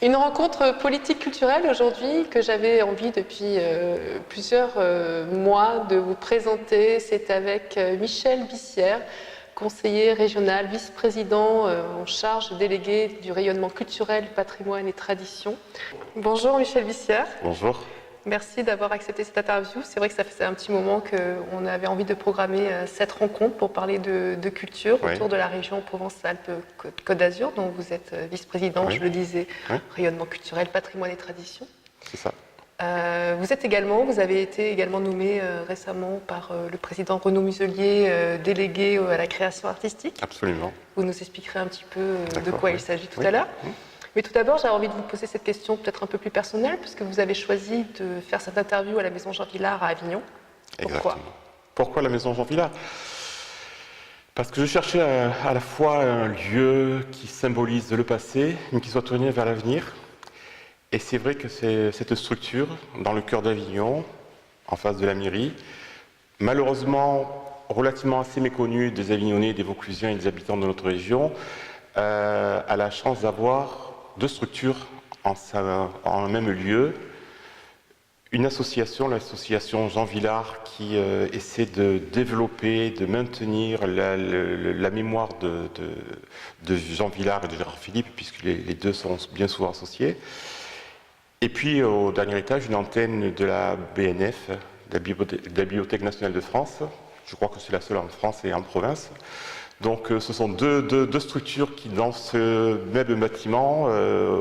Une rencontre politique-culturelle aujourd'hui que j'avais envie depuis plusieurs mois de vous présenter. C'est avec Michel Bissière, conseiller régional, vice-président en charge délégué du rayonnement culturel, patrimoine et tradition. Bonjour Michel Bissière. Bonjour. Merci d'avoir accepté cette interview. C'est vrai que ça faisait un petit moment qu'on avait envie de programmer cette rencontre pour parler de culture autour de la région Provence-Alpes-Côte d'Azur, dont vous êtes vice-président, je le disais, rayonnement culturel, patrimoine et tradition. C'est ça. Vous avez été également nommé récemment par le président Renaud Muselier, délégué à la création artistique. Absolument. Vous nous expliquerez un petit peu de quoi il s'agit tout à l'heure. Mais tout d'abord, j'avais envie de vous poser cette question peut-être un peu plus personnelle, puisque vous avez choisi de faire cette interview à la Maison Jean Vilar à Avignon. Pourquoi ? Pourquoi la Maison Jean Vilar ? Parce que je cherchais à la fois un lieu qui symbolise le passé, mais qui soit tourné vers l'avenir. Et c'est vrai que c'est cette structure, dans le cœur d'Avignon, en face de la mairie, malheureusement relativement assez méconnue des Avignonnais, des Vauclusiens et des habitants de notre région, a la chance d'avoir deux structures en un même lieu. Une association, l'association Jean Vilar, qui essaie de développer, de maintenir la mémoire de Jean Vilar et de Gérard Philipe, puisque les deux sont bien souvent associés. Et puis au dernier étage, une antenne de la BNF, de la Bibliothèque nationale de France. Je crois que c'est la seule en France et en province. Donc ce sont deux structures qui, dans ce même bâtiment,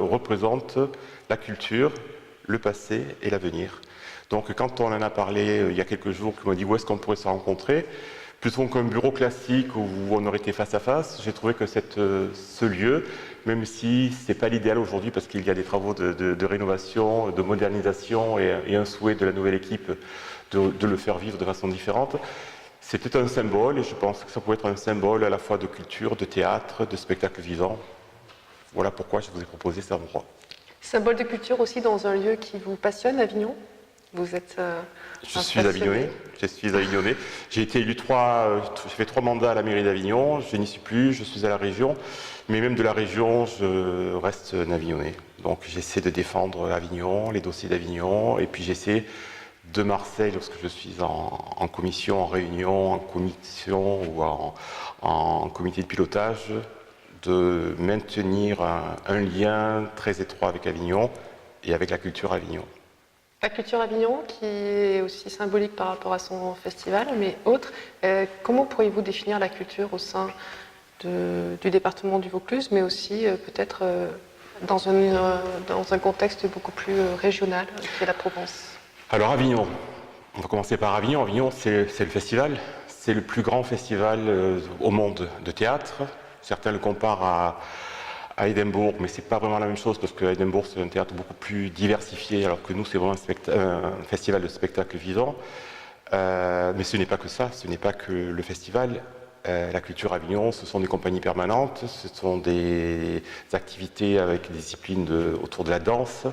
représentent la culture, le passé et l'avenir. Donc quand on en a parlé il y a quelques jours, qu'on m'a dit où est-ce qu'on pourrait se rencontrer, plutôt qu'un bureau classique où on aurait été face à face, j'ai trouvé que ce lieu, même si ce n'est pas l'idéal aujourd'hui parce qu'il y a des travaux de rénovation, de modernisation et un souhait de la nouvelle équipe de le faire vivre de façon différente, c'était un symbole et je pense que ça pouvait être un symbole à la fois de culture, de théâtre, de spectacle vivant. Voilà pourquoi je vous ai proposé cet endroit. Symbole de culture aussi dans un lieu qui vous passionne, Avignon ? Vous êtes Je suis avignonnais. J'ai été élu j'ai fait 3 mandats à la mairie d'Avignon, je n'y suis plus, je suis à la région, mais même de la région, je reste un avignonnais. Donc j'essaie de défendre Avignon, les dossiers d'Avignon, et puis j'essaie de Marseille, lorsque je suis en commission, en réunion, en commission ou en comité de pilotage, de maintenir un lien très étroit avec Avignon et avec la culture Avignon. La culture Avignon, qui est aussi symbolique par rapport à son festival, mais autre, comment pourriez-vous définir la culture au sein du département du Vaucluse, mais aussi peut-être dans un contexte beaucoup plus régional, qui est la Provence ? Alors Avignon, on va commencer par Avignon. Avignon, c'est le festival, c'est le plus grand festival au monde de théâtre. Certains le comparent à Édimbourg, mais c'est pas vraiment la même chose parce que Édimbourg c'est un théâtre beaucoup plus diversifié, alors que nous c'est vraiment un festival de spectacle vivant. Mais ce n'est pas que ça, ce n'est pas que le festival. La culture Avignon, ce sont des compagnies permanentes, ce sont des activités avec des disciplines autour de la danse.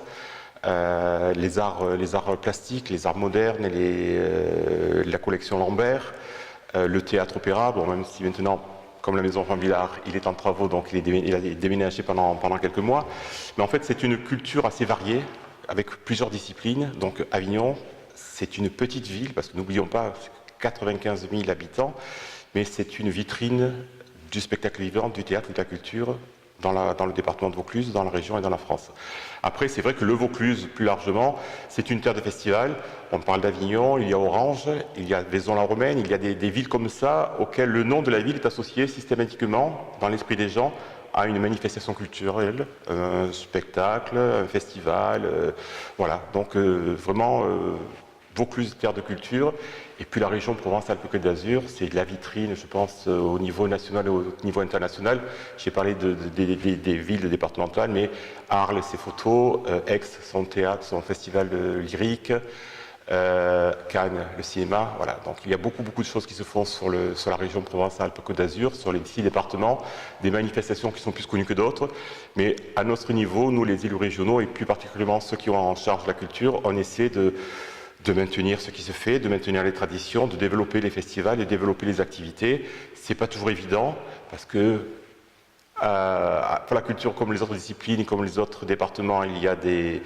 Les arts plastiques, les arts modernes et la collection Lambert, le théâtre-opéra, bon, même si maintenant, comme la Maison Jean Vilar, il est en travaux, donc il a déménagé pendant quelques mois. Mais en fait, c'est une culture assez variée, avec plusieurs disciplines. Donc Avignon, c'est une petite ville, parce que n'oublions pas, 95 000 habitants, mais c'est une vitrine du spectacle vivant, du théâtre et de la culture, dans le département de Vaucluse, dans la région et dans la France. Après, c'est vrai que le Vaucluse, plus largement, c'est une terre de festival. On parle d'Avignon, il y a Orange, il y a Vaison-la-Romaine, il y a des villes comme ça, auxquelles le nom de la ville est associé systématiquement, dans l'esprit des gens, à une manifestation culturelle, un spectacle, un festival, voilà. Donc vraiment, Vaucluse, terre de culture. Et puis la région Provence-Alpes-Côte d'Azur, c'est de la vitrine, je pense, au niveau national et au niveau international. J'ai parlé des villes départementales, mais Arles, ses photos, Aix, son théâtre, son festival lyrique, Cannes, le cinéma. Voilà. Donc il y a beaucoup de choses qui se font sur la région Provence-Alpes-Côte d'Azur, sur les 6 départements, des manifestations qui sont plus connues que d'autres. Mais à notre niveau, nous, les élus régionaux, et plus particulièrement ceux qui ont en charge la culture, on essaie de maintenir ce qui se fait, de maintenir les traditions, de développer les festivals et développer les activités. C'est pas toujours évident parce que Pour la culture, comme les autres disciplines, comme les autres départements, il y a des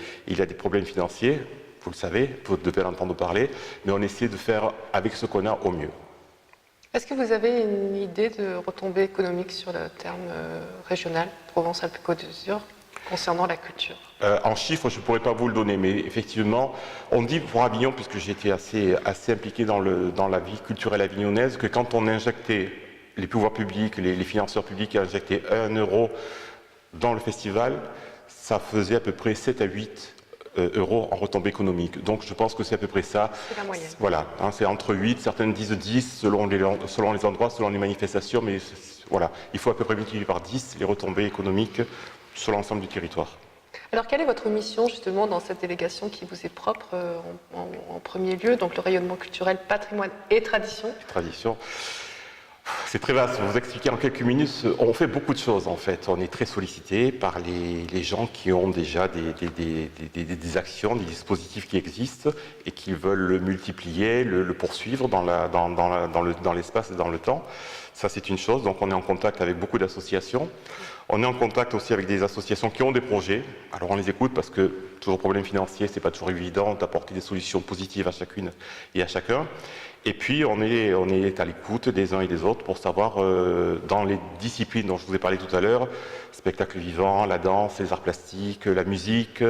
problèmes financiers, vous le savez, vous devez en entendre parler, mais on essaie de faire avec ce qu'on a au mieux. Est-ce que vous avez une idée de retombées économiques sur le terme régional, Provence-Alpes-Côte d'Azur, concernant la culture? En chiffres, je ne pourrais pas vous le donner, mais effectivement, on dit pour Avignon, puisque j'étais assez impliqué dans la vie culturelle avignonnaise, que quand on injectait les pouvoirs publics, les financeurs publics injectaient 1 euro dans le festival, ça faisait à peu près 7 à 8 euros en retombées économiques. Donc je pense que c'est à peu près ça. C'est la moyenne. Voilà, hein, c'est entre 8, certaines disent 10 selon les endroits, selon les manifestations, mais voilà, il faut à peu près multiplier par 10 les retombées économiques sur l'ensemble du territoire. Alors, quelle est votre mission justement dans cette délégation qui vous est propre en premier lieu, donc le rayonnement culturel, patrimoine et tradition? Tradition. C'est très vaste, je vais vous expliquer en quelques minutes. On fait beaucoup de choses en fait. On est très sollicité par les gens qui ont déjà des actions, des dispositifs qui existent et qui veulent le multiplier, le poursuivre dans l'espace et dans le temps. Ça, c'est une chose. Donc, on est en contact avec beaucoup d'associations. On est en contact aussi avec des associations qui ont des projets. Alors, on les écoute parce que, toujours problème financier, c'est pas toujours évident d'apporter des solutions positives à chacune et à chacun. Et puis, on est à l'écoute des uns et des autres pour savoir, dans les disciplines dont je vous ai parlé tout à l'heure, spectacle vivant, la danse, les arts plastiques, la musique,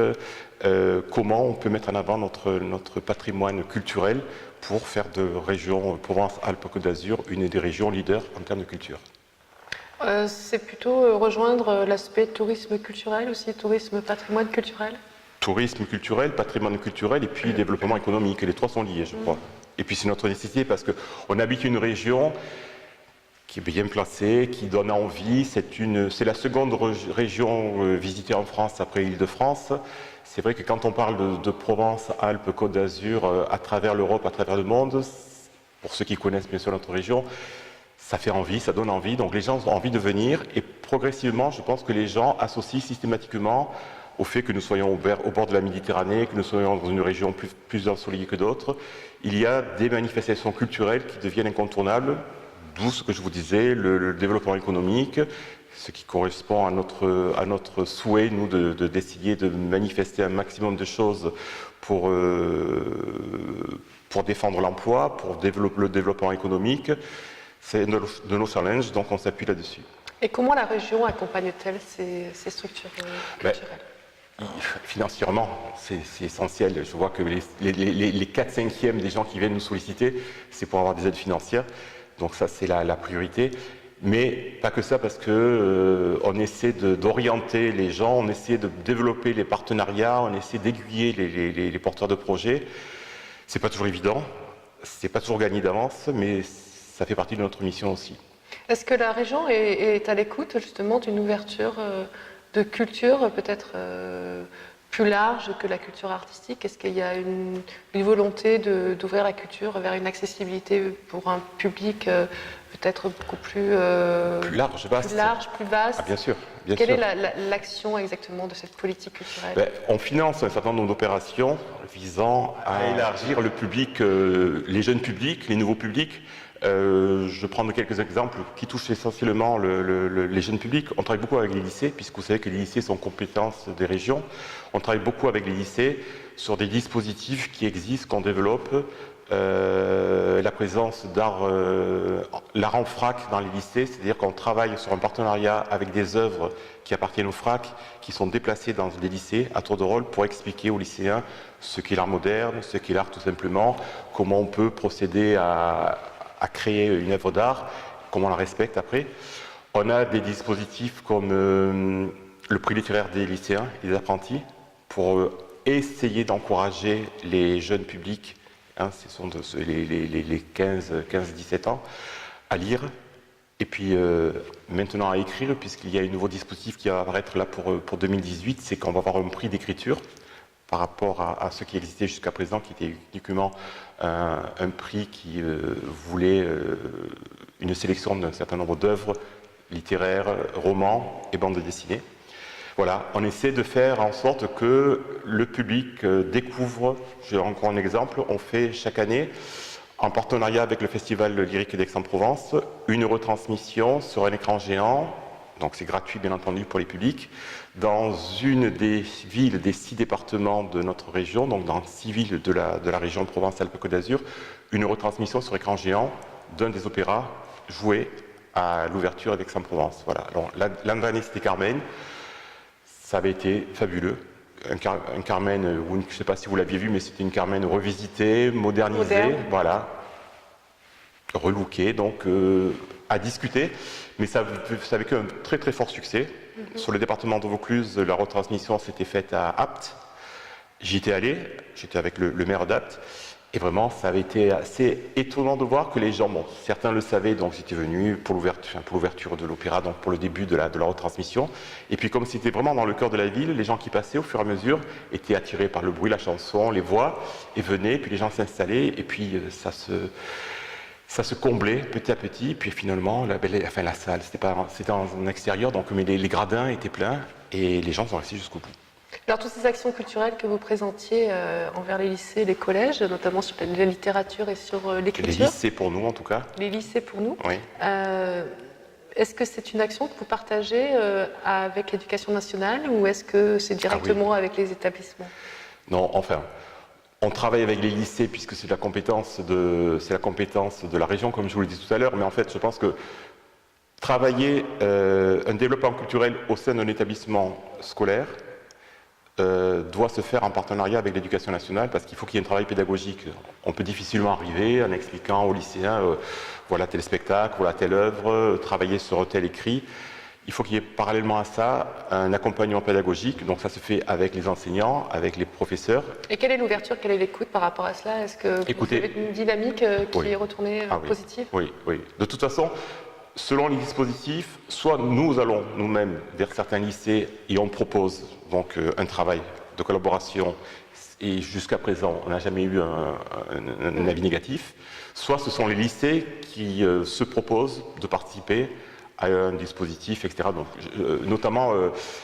comment on peut mettre en avant notre patrimoine culturel pour faire de région Provence-Alpes-Côte d'Azur une des régions leaders en termes de culture. C'est plutôt rejoindre l'aspect tourisme culturel aussi, tourisme patrimoine culturel? Tourisme culturel, patrimoine culturel et puis développement économique. Les trois sont liés, je crois. Et puis c'est notre nécessité parce qu'on habite une région qui est bien placée, qui donne envie. C'est la seconde région visitée en France après l'Île-de-France. C'est vrai que quand on parle de Provence, Alpes, Côte d'Azur, à travers l'Europe, à travers le monde, pour ceux qui connaissent bien sûr notre région, ça fait envie, ça donne envie. Donc les gens ont envie de venir et progressivement, je pense que les gens associent systématiquement au fait que nous soyons au bord de la Méditerranée, que nous soyons dans une région plus ensoleillée que d'autres. Il y a des manifestations culturelles qui deviennent incontournables, d'où ce que je vous disais, le développement économique, ce qui correspond à notre souhait, nous, d'essayer de manifester un maximum de choses pour défendre l'emploi, pour développer le développement économique. C'est de nos challenges, donc on s'appuie là-dessus. Et comment la région accompagne-t-elle ces structures culturelles? Financièrement, c'est essentiel. Je vois que les 4/5e des gens qui viennent nous solliciter, c'est pour avoir des aides financières. Donc ça, c'est la priorité. Mais pas que ça, parce que on essaie d'orienter les gens, on essaie de développer les partenariats, on essaie d'aiguiller les porteurs de projets. C'est pas toujours évident, c'est pas toujours gagné d'avance, mais ça fait partie de notre mission aussi. Est-ce que la région est à l'écoute justement d'une ouverture de culture peut-être plus large que la culture artistique? Est-ce qu'il y a une volonté d'ouvrir la culture vers une accessibilité pour un public peut-être beaucoup plus large, plus vaste? Ah, bien sûr. Quelle est l'action exactement de cette politique culturelle? On finance un certain nombre d'opérations visant à élargir le public, les jeunes publics, les nouveaux publics. Je vais prendre quelques exemples qui touchent essentiellement les jeunes publics. On travaille beaucoup avec les lycées, puisque vous savez que les lycées sont compétences des régions. On travaille beaucoup avec les lycées sur des dispositifs qui existent, qu'on développe. La présence l'art en frac dans les lycées, c'est-à-dire qu'on travaille sur un partenariat avec des œuvres qui appartiennent au frac, qui sont déplacées dans des lycées à tour de rôle pour expliquer aux lycéens ce qu'est l'art moderne, ce qu'est l'art tout simplement, comment on peut procéder à créer une œuvre d'art, comment on la respecte après. On a des dispositifs comme le prix littéraire des lycéens et des apprentis pour essayer d'encourager les jeunes publics, ce sont les 15-17 ans, à lire et puis maintenant à écrire, puisqu'il y a un nouveau dispositif qui va apparaître là pour 2018, c'est qu'on va avoir un prix d'écriture par rapport à ce qui existait jusqu'à présent, qui était uniquement un prix qui voulait une sélection d'un certain nombre d'œuvres littéraires, romans et bandes dessinées. Voilà, on essaie de faire en sorte que le public découvre, j'ai encore un exemple, on fait chaque année, en partenariat avec le Festival lyrique d'Aix-en-Provence, une retransmission sur un écran géant Donc c'est gratuit bien entendu pour les publics. Dans une des villes, des 6 départements de notre région, donc dans 6 villes de la région Provence-Alpes-Côte d'Azur, une retransmission sur écran géant d'un des opéras joués à l'ouverture d'Aix-en-Provence. Voilà. L'an dernier c'était Carmen, ça avait été fabuleux. Un Carmen, je ne sais pas si vous l'aviez vu, mais c'était une Carmen revisitée, modernisée, voilà, relookée, donc à discuter. Mais ça a vécu un très très fort succès. Sur le département de Vaucluse, la retransmission s'était faite à Apt. J'y étais allé, j'étais avec le maire d'Apt. Et vraiment, ça avait été assez étonnant de voir que les gens, bon, certains le savaient, donc j'étais venu pour l'ouverture de l'opéra, donc pour le début de la retransmission. Et puis comme c'était vraiment dans le cœur de la ville, les gens qui passaient au fur et à mesure étaient attirés par le bruit, la chanson, les voix, et venaient, puis les gens s'installaient, et puis ça se comblait petit à petit, puis finalement, la salle, c'était en extérieur, donc mais les gradins étaient pleins, et les gens sont restés jusqu'au bout. Alors, toutes ces actions culturelles que vous présentiez envers les lycées, les collèges, notamment sur la littérature et sur l'écriture. Les lycées pour nous, en tout cas. Les lycées pour nous. Oui. Est-ce que c'est une action que vous partagez avec l'éducation nationale ou est-ce que c'est directement avec les établissements? Non, enfin, on travaille avec les lycées puisque c'est la compétence de la région, comme je vous l'ai dit tout à l'heure, mais en fait, je pense que travailler un développement culturel au sein d'un établissement scolaire, doit se faire en partenariat avec l'éducation nationale parce qu'il faut qu'il y ait un travail pédagogique. On peut difficilement arriver en expliquant aux lycéens voilà tel spectacle, voilà telle œuvre, travailler sur tel écrit. Il faut qu'il y ait parallèlement à ça un accompagnement pédagogique, donc ça se fait avec les enseignants, avec les professeurs. Et quelle est l'ouverture, quelle est l'écoute par rapport à cela? Est-ce que vous avez une dynamique qui est retournée positive? Oui. De toute façon, selon les dispositifs, soit nous allons nous-mêmes vers certains lycées et on propose donc un travail de collaboration et jusqu'à présent on n'a jamais eu un avis négatif, soit ce sont les lycées qui se proposent de participer à un dispositif, etc. Donc, notamment,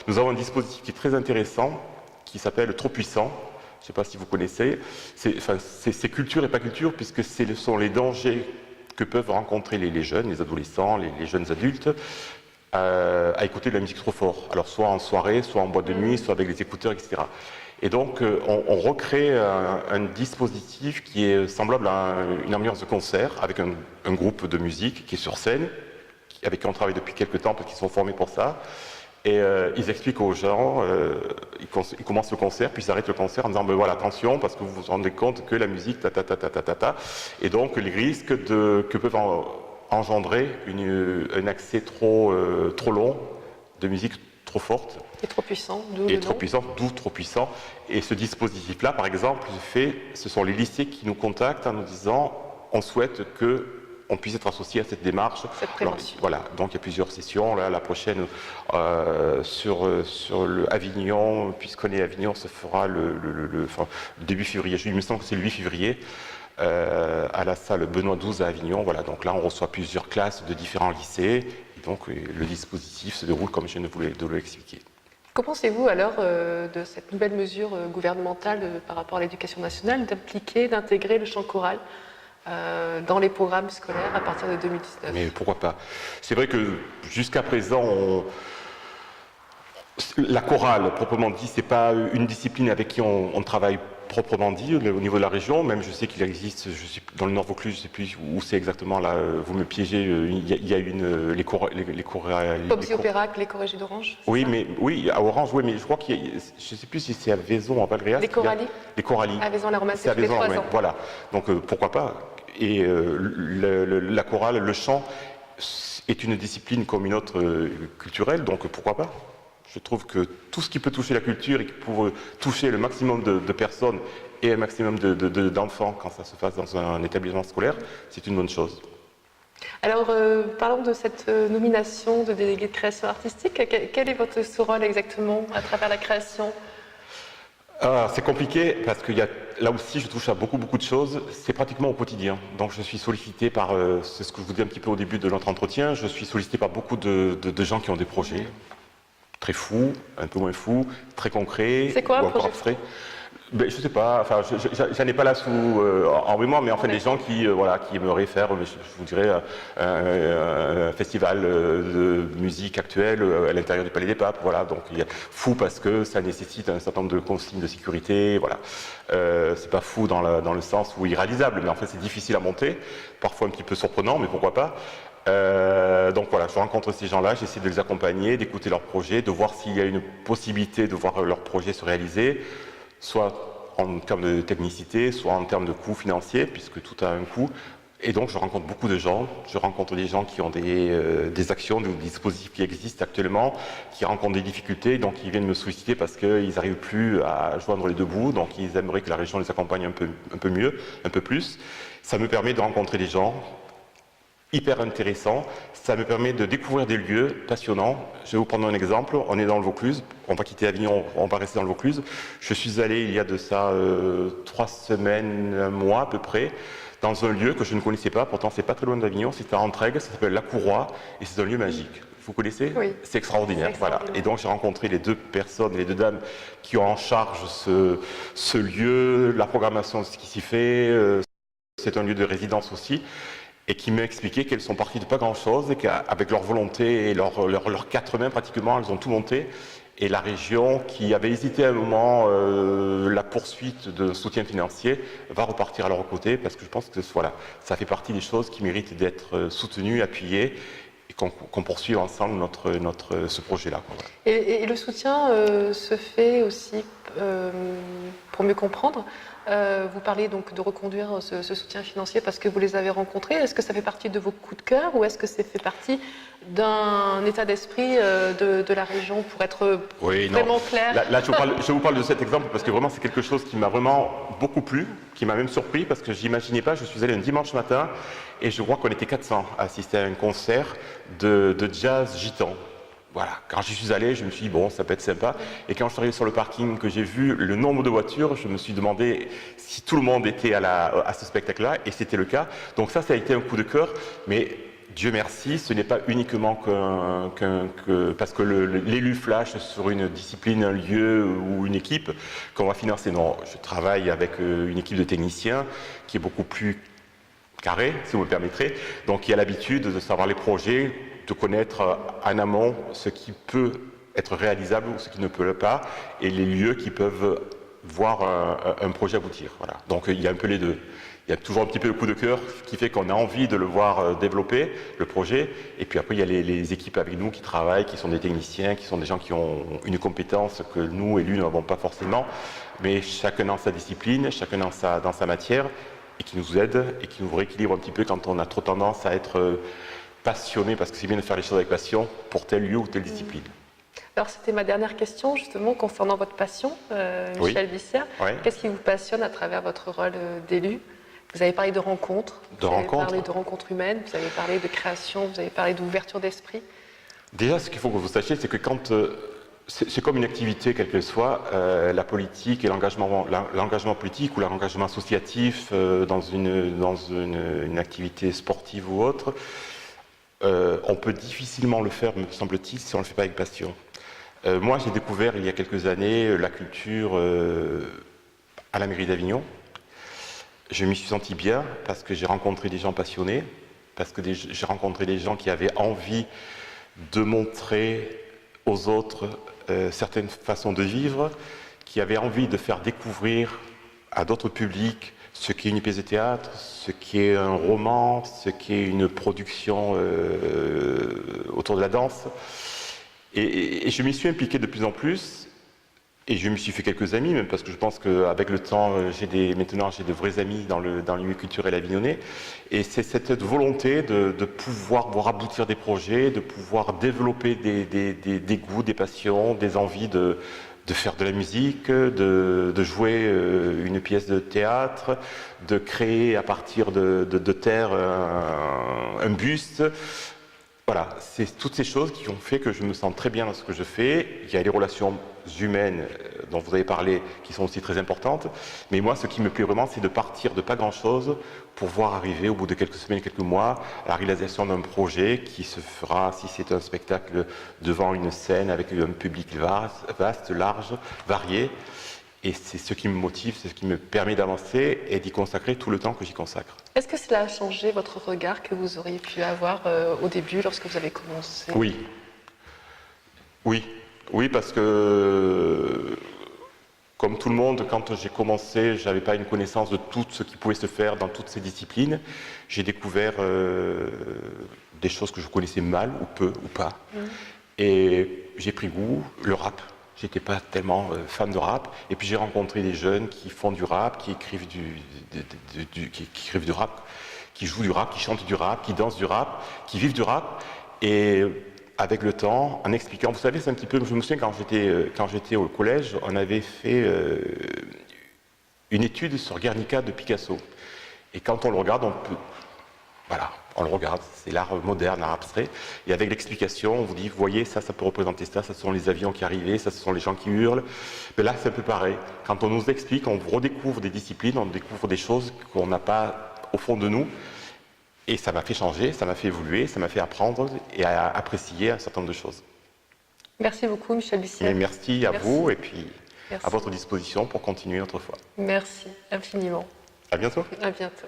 nous avons un dispositif qui est très intéressant qui s'appelle Trop Puissant. Je ne sais pas si vous connaissez. C'est culture et pas culture puisque ce sont les dangers que peuvent rencontrer les jeunes, les adolescents, les jeunes adultes, à écouter de la musique trop fort. Alors soit en soirée, soit en boîte de nuit, soit avec les écouteurs, etc. Et donc on recrée un dispositif qui est semblable à une ambiance de concert, avec un groupe de musique qui est sur scène, avec qui on travaille depuis quelques temps, parce qu'ils sont formés pour ça. Et ils expliquent aux gens, ils commencent le concert, puis ils arrêtent le concert en disant ben voilà, attention, parce que vous vous rendez compte que la musique, et donc les risques que peuvent engendrer un accès trop long de musique trop forte. Et trop puissant, d'où trop puissant. Et ce dispositif-là, par exemple, ce sont les lycées qui nous contactent en nous disant on souhaite qu'on puisse être associé à cette démarche. Cette prévention. Alors, voilà, donc il y a plusieurs sessions. Là, la prochaine sur le Avignon, puisqu'on est à Avignon, se fera le début février. Il me semble que c'est le 8 février. À la salle Benoît XII à Avignon. Voilà, donc là on reçoit plusieurs classes de différents lycées et donc le dispositif se déroule comme je viens de l'expliquer. Que pensez-vous alors de cette nouvelle mesure gouvernementale par rapport à l'éducation nationale d'intégrer le chant choral dans les programmes scolaires à partir de 2019? Mais pourquoi pas? C'est vrai que jusqu'à présent, la chorale, proprement dit, c'est pas une discipline avec qui on travaille proprement dit, au niveau de la région. Même je sais qu'il existe, je suis dans le Nord Vaucluse, je ne sais plus où c'est exactement, là, vous me piégez, il y a les Opéra, les Chorégies d'Orange. Oui, à Orange, oui, mais je crois je ne sais plus si c'est à Vaison, à Valréas. Les Choralies. Les Choralies. À Vaison-la-Romaine, c'est tous les 3 ans. Voilà, donc pourquoi pas. Et la chorale, le chant, est une discipline comme une autre culturelle, donc pourquoi pas. Je trouve que tout ce qui peut toucher la culture et qui peut toucher le maximum de personnes et un maximum d'enfants quand ça se passe dans un établissement scolaire, c'est une bonne chose. Alors, parlons de cette nomination de délégué de création artistique. Quel est votre rôle exactement à travers la création? C'est compliqué parce que là aussi je touche à beaucoup de choses, c'est pratiquement au quotidien. Donc je suis sollicité par, c'est ce que je vous dis un petit peu au début de notre entretien, je suis sollicité par beaucoup de gens qui ont des projets. Très fou, un peu moins fou, très concret. C'est quoi un projet fou? Ben, je sais pas, enfin, j'en ai pas là en mémoire, mais en fait, des gens qui, voilà, qui aimeraient faire, je vous dirais, un festival de musique actuelle à l'intérieur du Palais des Papes, voilà. Donc, il y a fou parce que ça nécessite un certain nombre de consignes de sécurité, voilà. C'est pas fou dans le sens où irréalisable, mais en fait, c'est difficile à monter, parfois un petit peu surprenant, mais pourquoi pas. Donc voilà, je rencontre ces gens-là, j'essaie de les accompagner, d'écouter leurs projets, de voir s'il y a une possibilité de voir leur projet se réaliser, soit en termes de technicité, soit en termes de coûts financiers, puisque tout a un coût. Et donc je rencontre beaucoup de gens, je rencontre des gens qui ont des actions, des dispositifs qui existent actuellement, qui rencontrent des difficultés, donc ils viennent me solliciter parce qu'ils n'arrivent plus à joindre les deux bouts, donc ils aimeraient que la région les accompagne un peu mieux, un peu plus. Ça me permet de rencontrer des gens hyper intéressant, ça me permet de découvrir des lieux passionnants. Je vais vous prendre un exemple, on est dans le Vaucluse, on va quitter Avignon, on va rester dans le Vaucluse. Je suis allé il y a de ça 3 semaines, un mois à peu près, dans un lieu que je ne connaissais pas, pourtant c'est pas très loin d'Avignon, c'est à Entraigues, ça s'appelle La Courroie, et c'est un lieu magique. Vous connaissez? Oui. C'est extraordinaire, voilà. Et donc j'ai rencontré les deux personnes, les deux dames qui ont en charge ce lieu, la programmation de ce qui s'y fait, c'est un lieu de résidence aussi, et qui m'a expliqué qu'elles sont parties de pas grand-chose et qu'avec leur volonté et leurs 4 mains pratiquement, elles ont tout monté. Et la région, qui avait hésité à un moment la poursuite de soutien financier, va repartir à leur côté parce que je pense que voilà, ça fait partie des choses qui méritent d'être soutenues, appuyées et qu'on poursuive ensemble ce projet-là. Et le soutien se fait aussi, pour mieux comprendre, vous parlez donc de reconduire ce soutien financier parce que vous les avez rencontrés. Est-ce que ça fait partie de vos coups de cœur ou est-ce que ça fait partie d'un état d'esprit de la région pour être vraiment clair? Là, je vous parle de cet exemple parce que vraiment c'est quelque chose qui m'a vraiment beaucoup plu, qui m'a même surpris parce que j'imaginais pas, je suis allé un dimanche matin et je crois qu'on était 400 à assister à un concert de jazz gitan. Voilà, quand j'y suis allé, je me suis dit, bon, ça peut être sympa. Et quand je suis arrivé sur le parking, que j'ai vu le nombre de voitures, je me suis demandé si tout le monde était à ce spectacle-là, et c'était le cas. Donc ça a été un coup de cœur, mais Dieu merci, ce n'est pas uniquement parce que l'élu flash sur une discipline, un lieu ou une équipe qu'on va financer. Non, je travaille avec une équipe de techniciens qui est beaucoup plus carré, si vous me permettrez, donc qui a l'habitude de savoir les projets, de connaître en amont ce qui peut être réalisable ou ce qui ne peut pas, et les lieux qui peuvent voir un projet aboutir. Voilà. Donc il y a un peu les deux. Il y a toujours un petit peu le coup de cœur qui fait qu'on a envie de le voir développer, le projet, et puis après il y a les équipes avec nous qui travaillent, qui sont des techniciens, qui sont des gens qui ont une compétence que nous, élus, n'avons pas forcément, mais chacun dans sa discipline, chacun dans sa matière, et qui nous aident et qui nous rééquilibrent un petit peu quand on a trop tendance à être passionné, parce que c'est bien de faire les choses avec passion pour tel lieu ou telle discipline. Alors c'était ma dernière question justement concernant votre passion, Michel Bissière. Oui. Qu'est-ce qui vous passionne à travers votre rôle d'élu? Vous avez parlé de rencontres, vous avez parlé de rencontres humaines, vous avez parlé de création, vous avez parlé d'ouverture d'esprit. Déjà, ce qu'il faut que vous sachiez, c'est que quand c'est comme une activité, quelle qu'elle soit, la politique et l'engagement politique ou l'engagement associatif dans une activité sportive ou autre, on peut difficilement le faire, me semble-t-il, si on ne le fait pas avec passion. Moi, j'ai découvert il y a quelques années la culture à la mairie d'Avignon. Je m'y suis senti bien parce que j'ai rencontré des gens passionnés, parce que j'ai rencontré des gens qui avaient envie de montrer aux autres certaines façons de vivre, qui avaient envie de faire découvrir à d'autres publics ce qu'est une pièce de théâtre, ce qu'est un roman, ce qu'est une production autour de la danse. Et je m'y suis impliqué de plus en plus, et je me suis fait quelques amis, même parce que je pense qu'avec le temps, maintenant j'ai de vrais amis dans le milieu culturel avignonnais. Et c'est cette volonté de pouvoir voir aboutir des projets, de pouvoir développer des goûts, des passions, des envies de faire de la musique, de jouer une pièce de théâtre, de créer à partir de terre un buste. Voilà, c'est toutes ces choses qui ont fait que je me sens très bien dans ce que je fais. Il y a les relations humaines dont vous avez parlé qui sont aussi très importantes. Mais moi, ce qui me plaît vraiment, c'est de partir de pas grand-chose pour voir arriver au bout de quelques semaines, quelques mois, la réalisation d'un projet qui se fera, si c'est un spectacle, devant une scène avec un public vaste, large, varié. Et c'est ce qui me motive, c'est ce qui me permet d'avancer et d'y consacrer tout le temps que j'y consacre. Est-ce que cela a changé votre regard que vous auriez pu avoir au début lorsque vous avez commencé? Oui. Oui. Oui, parce que, comme tout le monde, quand j'ai commencé, je n'avais pas une connaissance de tout ce qui pouvait se faire dans toutes ces disciplines. J'ai découvert des choses que je connaissais mal, ou peu, ou pas. Et j'ai pris goût, le rap. J'étais pas tellement fan de rap. Et puis j'ai rencontré des jeunes qui font du rap, qui écrivent qui écrivent du rap, qui jouent du rap, qui chantent du rap, qui dansent du rap, qui vivent du rap. Et avec le temps, en expliquant, vous savez, c'est un petit peu, je me souviens quand j'étais au collège, on avait fait une étude sur Guernica de Picasso. Et quand on le regarde, on peut, voilà, on le regarde, c'est l'art moderne, l'art abstrait, et avec l'explication, on vous dit, vous voyez, ça peut représenter ça, ce sont les avions qui arrivaient, ça, ce sont les gens qui hurlent. Mais là, c'est un peu pareil. Quand on nous explique, on redécouvre des disciplines, on découvre des choses qu'on n'a pas au fond de nous. Et ça m'a fait changer, ça m'a fait évoluer, ça m'a fait apprendre et à apprécier un certain nombre de choses. Merci beaucoup, Michel Bissière. Merci à vous et puis Merci. à votre disposition pour continuer notre foi. Merci infiniment. À bientôt. À bientôt.